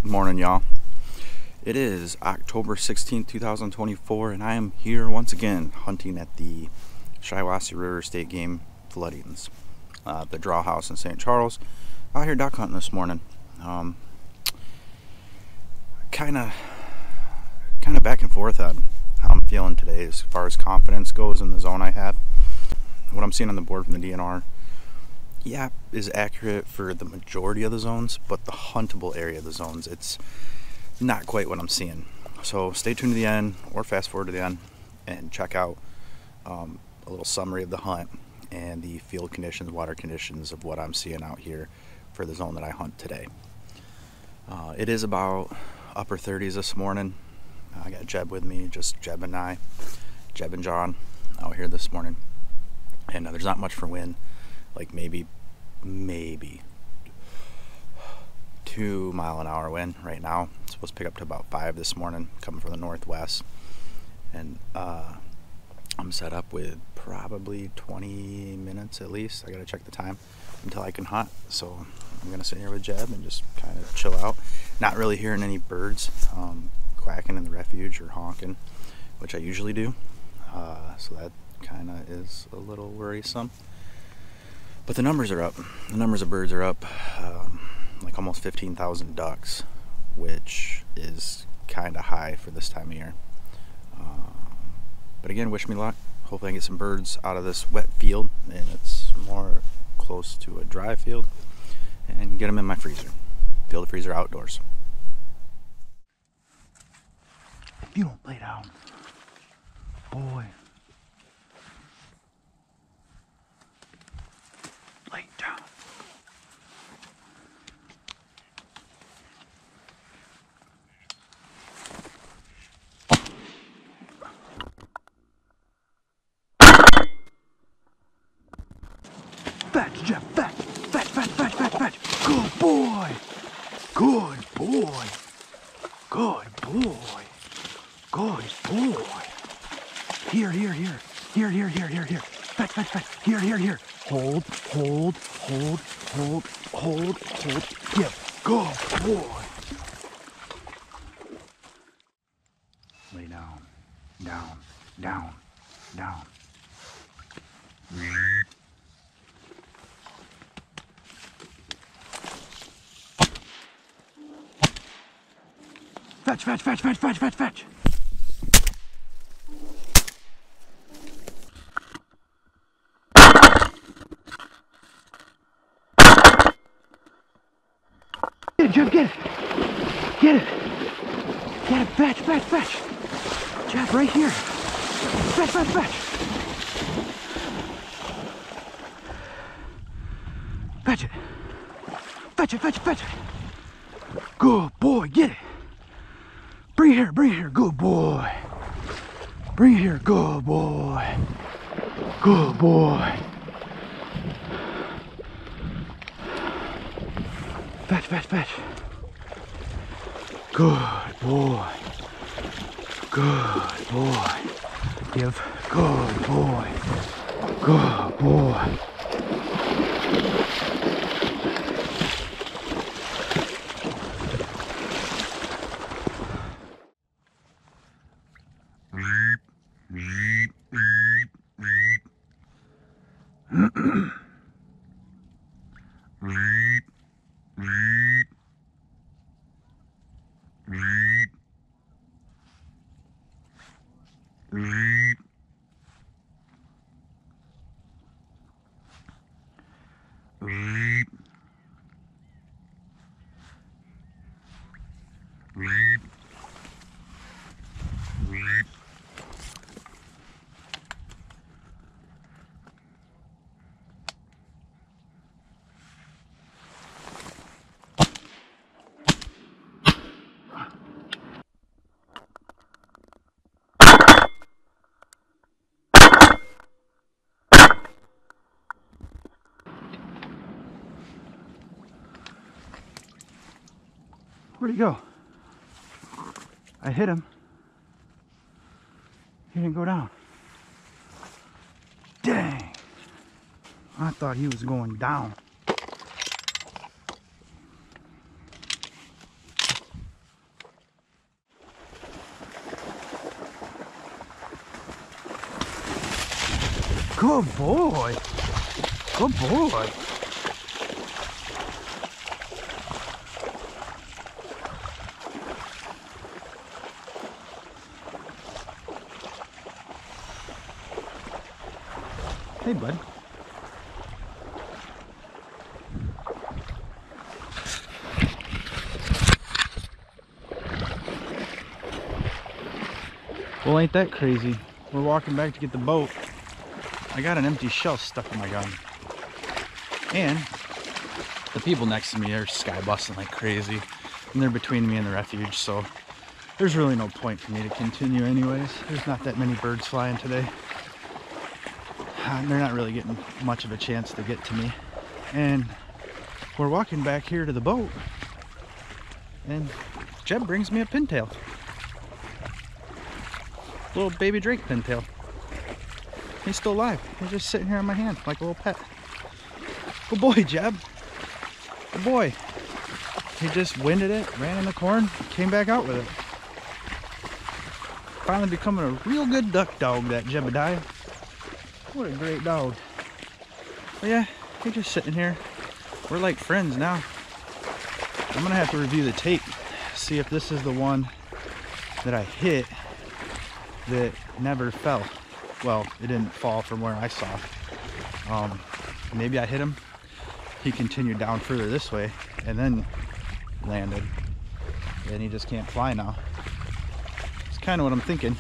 Morning, y'all. It is October 16th, 2024, and I am here once again hunting at the Shiawassee River State Game Floodings, the Draw House in St. Charles. Out here duck hunting this morning. Kind of back and forth on how I'm feeling today as far as confidence goes in the zone I have. What I'm seeing on the board from the DNR, yeah, is accurate for the majority of the zones, but the huntable area of the zones, it's not quite what I'm seeing. So stay tuned to the end, or fast forward to the end, and check out a little summary of the hunt and the field conditions, water conditions of what I'm seeing out here for the zone that I hunt today. It is about upper 30s this morning. I got Jeb with me, just Jeb and John out here this morning. And there's not much for wind, like maybe 2 mile an hour wind right now. It's supposed to pick up to about 5 this morning, coming from the northwest. And I'm set up with probably 20 minutes at least. I gotta check the time until I can hunt. So I'm gonna sit here with Jeb and just kind of chill out. Not really hearing any birds quacking in the refuge or honking, which I usually do. So that kind of is a little worrisome. But the numbers are up. The numbers of birds are up, like almost 15,000 ducks, which is kind of high for this time of year. But again, wish me luck. Hopefully I get some birds out of this wet field, and it's more close to a dry field, and get them in my freezer. Fill the freezer outdoors. If you don't lay down, boy. Lay down. Fetch, Jeff, fetch, fetch, fetch, fetch, fetch, fetch. Good boy. Good boy. Good boy. Good boy. Here. Fetch, fetch, fetch. Here. Hold. Give. Good boy. Lay down. Fetch. Get it, Jeff, get it. Fetch. Jeff, right here. Fetch. Fetch it. Good boy, get it. Bring it here, good boy. Bring it here, good boy. Good boy. Fetch. Good boy. Give. Good boy. Where'd he go? I hit him. He didn't go down. Dang. I thought he was going down. Good boy. Good boy. Hey, bud. Well, ain't that crazy? We're walking back to get the boat. I got an empty shell stuck in my gun. And the people next to me are sky busting like crazy. And they're between me and the refuge, so there's really no point for me to continue anyways. There's not that many birds flying today. They're not really getting much of a chance to get to me. And we're walking back here to the boat. And Jeb brings me a pintail. Little baby Drake pintail. He's still alive. He's just sitting here on my hand like a little pet. Good boy, Jeb. Good boy. He just winded it, ran in the corn, came back out with it. Finally becoming a real good duck dog, that Jebediah. What a great dog. But yeah, he's just sitting here. We're like friends now. I'm gonna have to review the tape, see if this is the one that I hit that never fell. Well, it didn't fall from where I saw. Maybe I hit him. He continued down further this way and then landed. And he just can't fly now. It's kind of what I'm thinking.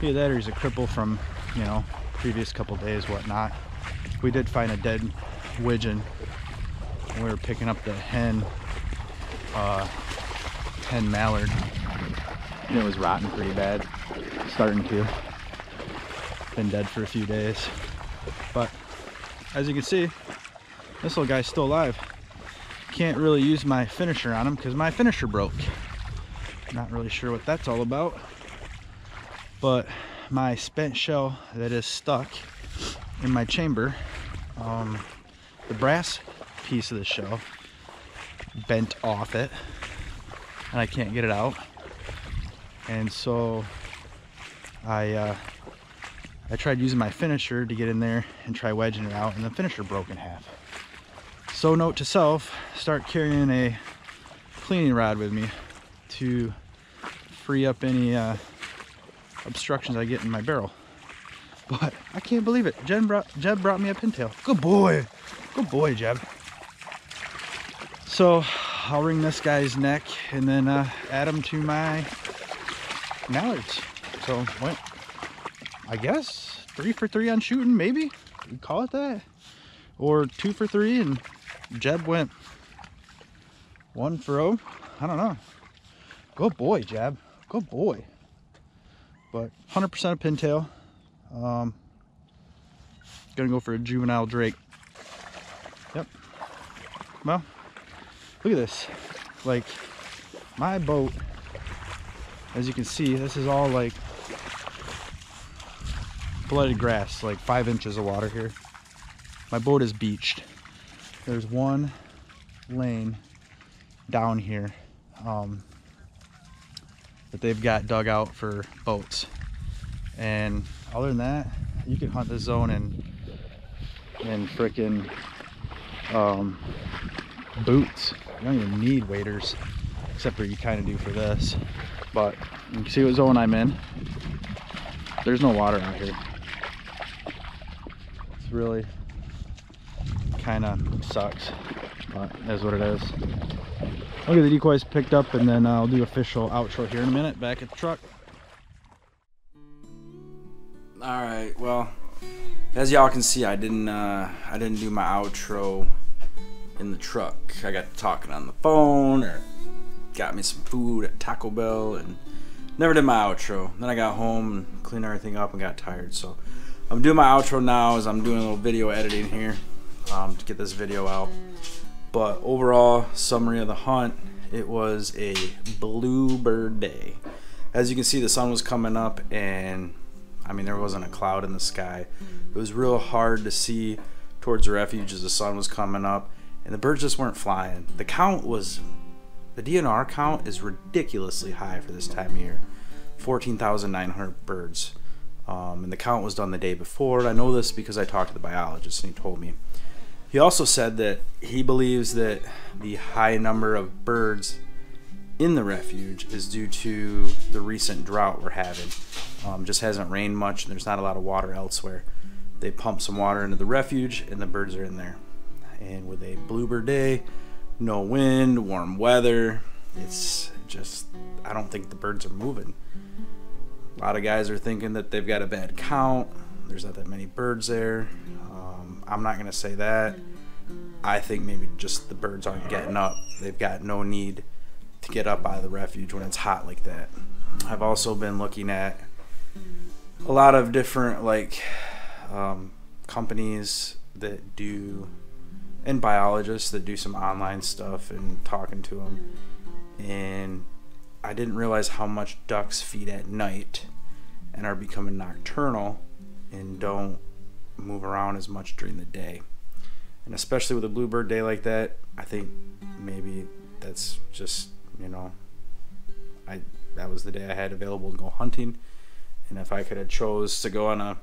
Either that or he's a cripple from, you know, previous couple days, whatnot. We did find a dead widgeon. We were picking up the hen mallard. And it was rotten pretty bad. Starting to. Been dead for a few days. But as you can see, this little guy's still alive. Can't really use my finisher on him because my finisher broke. Not really sure what that's all about. But my spent shell that is stuck in my chamber, the brass piece of the shell bent off it and I can't get it out. And so I tried using my finisher to get in there and try wedging it out, and the finisher broke in half. So note to self, start carrying a cleaning rod with me to free up any obstructions I get in my barrel. But I can't believe it. Jeb brought me a pintail. Good boy. Good boy, Jeb. So I'll wring this guy's neck and then add him to my mallards. So went, I guess 3 for 3 on shooting, maybe you call it that, or 2 for 3, and Jeb went 1 for 0. I don't know. Good boy, Jeb. Good boy. But 100% a pintail. Gonna go for a juvenile Drake. Yep. Well, look at this. Like, my boat, as you can see, this is all like blooded grass, like 5 inches of water here. My boat is beached. There's one lane down here that they've got dug out for boats, and other than that, you can hunt this zone in frickin' boots. You don't even need waders, except for you kind of do for this. But you can see what zone I'm in. There's no water out here. It's really kind of sucks, but that's what it is. I'll get the decoys picked up and then I'll do official outro here in a minute back at the truck. All right, well, as y'all can see, I didn't do my outro in the truck. I got talking on the phone, or got me some food at Taco Bell, and never did my outro. Then I got home and cleaned everything up and got tired. So I'm doing my outro now as I'm doing a little video editing here to get this video out. But overall summary of the hunt, it was a bluebird day. As you can see, the sun was coming up, and I mean, there wasn't a cloud in the sky. It was real hard to see towards the refuge as the sun was coming up, and the birds just weren't flying. The DNR count is ridiculously high for this time of year. 14,900 birds. and the count was done the day before. I know this because I talked to the biologist and he told me. He also said that he believes that the high number of birds in the refuge is due to the recent drought we're having. Just hasn't rained much and there's not a lot of water elsewhere. They pump some water into the refuge and the birds are in there. And with a bluebird day, no wind, warm weather, it's just, I don't think the birds are moving. A lot of guys are thinking that they've got a bad count. There's not that many birds there. I'm not going to say that. I think maybe just the birds aren't getting up. They've got no need to get up out of the refuge when it's hot like that. I've also been looking at a lot of different companies that do, and biologists that do some online stuff and talking to them. And I didn't realize how much ducks feed at night and are becoming nocturnal and don't move around as much during the day. And especially with a bluebird day like that, I think maybe that's just, that was the day I had available to go hunting. And if I could have chose to go on a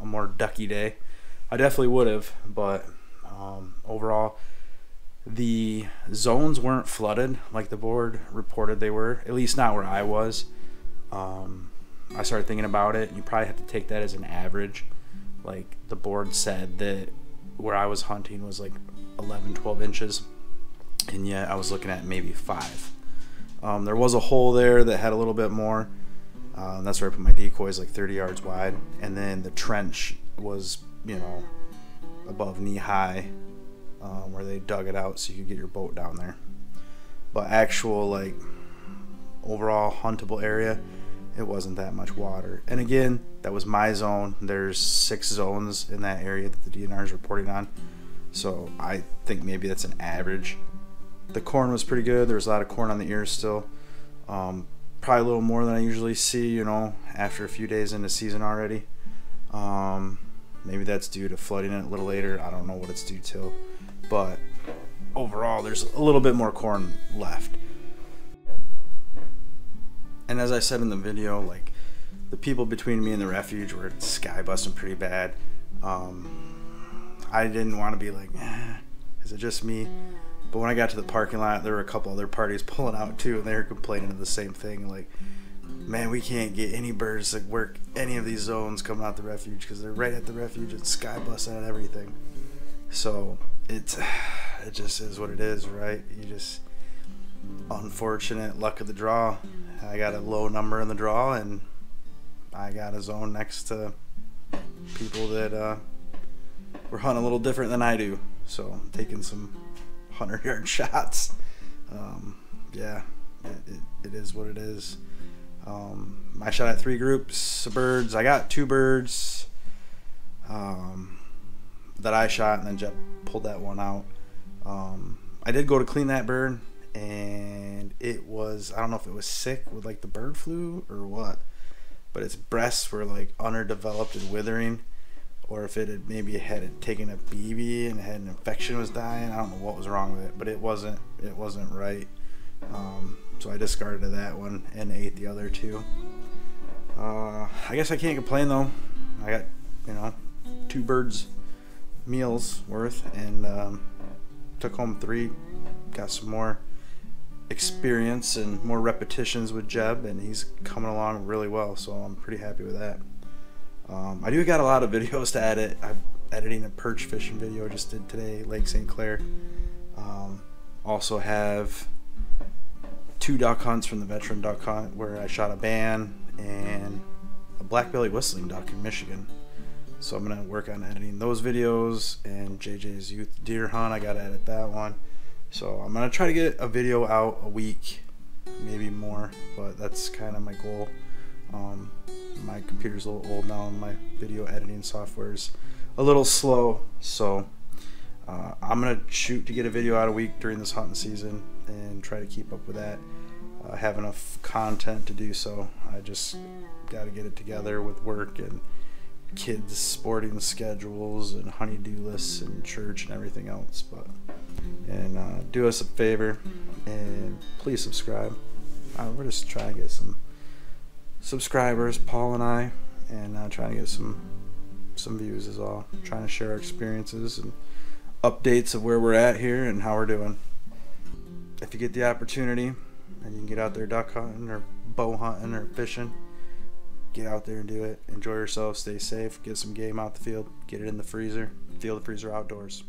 more ducky day, I definitely would have. But overall, the zones weren't flooded like the board reported they were, at least not where I was. I started thinking about it. You probably have to take that as an average. Like the board said that where I was hunting was like 11, 12 inches, and yet I was looking at maybe 5. There was a hole there that had a little bit more. That's where I put my decoys, like 30 yards wide, and then the trench was, above knee high, where they dug it out so you could get your boat down there. But actual overall huntable area, it wasn't that much water. And again, that was my zone. There's 6 zones in that area that the DNR is reporting on, so I think maybe that's an average. The corn was pretty good. There was a lot of corn on the ears still. Probably a little more than I usually see, after a few days into season already. Maybe that's due to flooding it a little later. I don't know what it's due to, but overall there's a little bit more corn left. And as I said in the video, the people between me and the refuge were sky busting pretty bad. I didn't want to be like, is it just me? But when I got to the parking lot, there were a couple other parties pulling out too, and they were complaining of the same thing. Like, man, we can't get any birds to work any of these zones coming out the refuge because they're right at the refuge and sky busting at everything. So it just is what it is, right? You just, unfortunate luck of the draw. I got a low number in the draw, and I got a zone next to people that were hunting a little different than I do. So I'm taking some 100-yard shots. Yeah, it is what it is. I shot at 3 groups of birds. I got 2 birds that I shot, and then Jeff pulled that one out. I did go to clean that bird, and it was, I don't know if it was sick with the bird flu or what, but its breasts were underdeveloped and withering, or if it had maybe had taken a BB and had an infection, was dying. I don't know what was wrong with it, but it wasn't right. So I discarded that one and ate the other 2. I guess I can't complain though. I got 2 birds meals worth, and took home 3. Got some more experience and more repetitions with Jeb, and he's coming along really well, so I'm pretty happy with that. I do got a lot of videos to edit. I'm editing a perch fishing video I just did today, Lake St. Clair. Also have 2 duck hunts from the veteran duck hunt where I shot a ban and a black-bellied whistling duck in Michigan. So I'm going to work on editing those videos, and JJ's youth deer hunt, I got to edit that one. So I'm going to try to get a video out a week, maybe more, but that's kind of my goal. My computer's a little old now, and my video editing software's a little slow, so I'm going to shoot to get a video out a week during this hunting season and try to keep up with that. I have enough content to do so. I just got to get it together with work and kids' sporting schedules and honey-do lists and church and everything else. And do us a favor and please subscribe. We're just trying to get some subscribers, Paul and I, and trying to get some views is all. Trying to share our experiences and updates of where we're at here and how we're doing. If you get the opportunity and you can get out there duck hunting or bow hunting or fishing, get out there and do it. Enjoy yourself, stay safe, get some game out the field, get it in the freezer, feel the freezer outdoors.